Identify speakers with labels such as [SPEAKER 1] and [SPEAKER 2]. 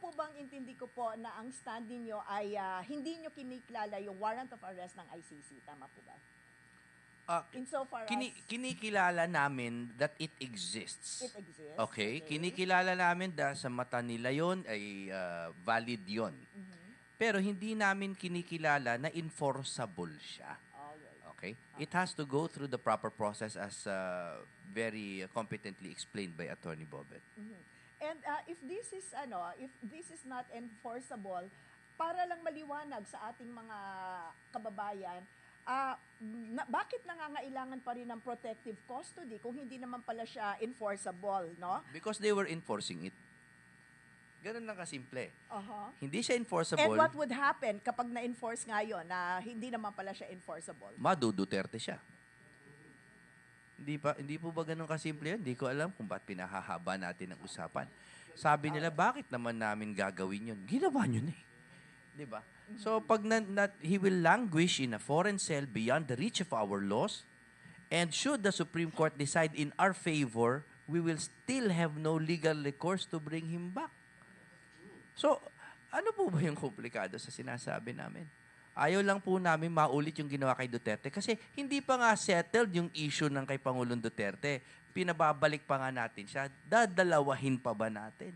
[SPEAKER 1] po bang intindi ko po na ang stand ninyo ay hindi nyo kinikilala yung warrant of arrest ng ICC? Tama po ba? Insofar as
[SPEAKER 2] Kinikilala namin that it exists.
[SPEAKER 1] it exists.
[SPEAKER 2] Okay? Kinikilala namin dahil sa mata nila yon ay valid yon. Pero hindi namin kinikilala na enforceable siya.
[SPEAKER 1] Alright.
[SPEAKER 2] Okay? It has to go through the proper process as very competently explained by Attorney Bobet.
[SPEAKER 1] And if this is not enforceable, para lang maliwanag sa ating mga kababayan, bakit nangangailangan pa rin ng protective custody kung hindi naman pala siya enforceable, no?
[SPEAKER 2] Because they were enforcing it. Ganun lang kasimple. Hindi siya
[SPEAKER 1] And
[SPEAKER 2] enforceable.
[SPEAKER 1] what would happen kapag na-enforce nga yun na hindi naman pala siya enforceable?
[SPEAKER 2] Maduduterte siya. Hindi po ba ganun kasimple yun? Hindi ko alam kung ba't pinahahaba natin ang usapan. Sabi nila, bakit naman namin gagawin yun? Ginawa nyo na eh. Di ba? So, pag he will languish in a foreign cell beyond the reach of our laws, and should the Supreme Court decide in our favor, we will still have no legal recourse to bring him back. So, ano po ba yung komplikado sa sinasabi namin? Ayaw lang po namin maulit yung ginawa kay Duterte kasi hindi pa nga settled yung issue ng kay Pangulong Duterte. Pinababalik pa nga natin siya. Dadalawahin pa ba natin?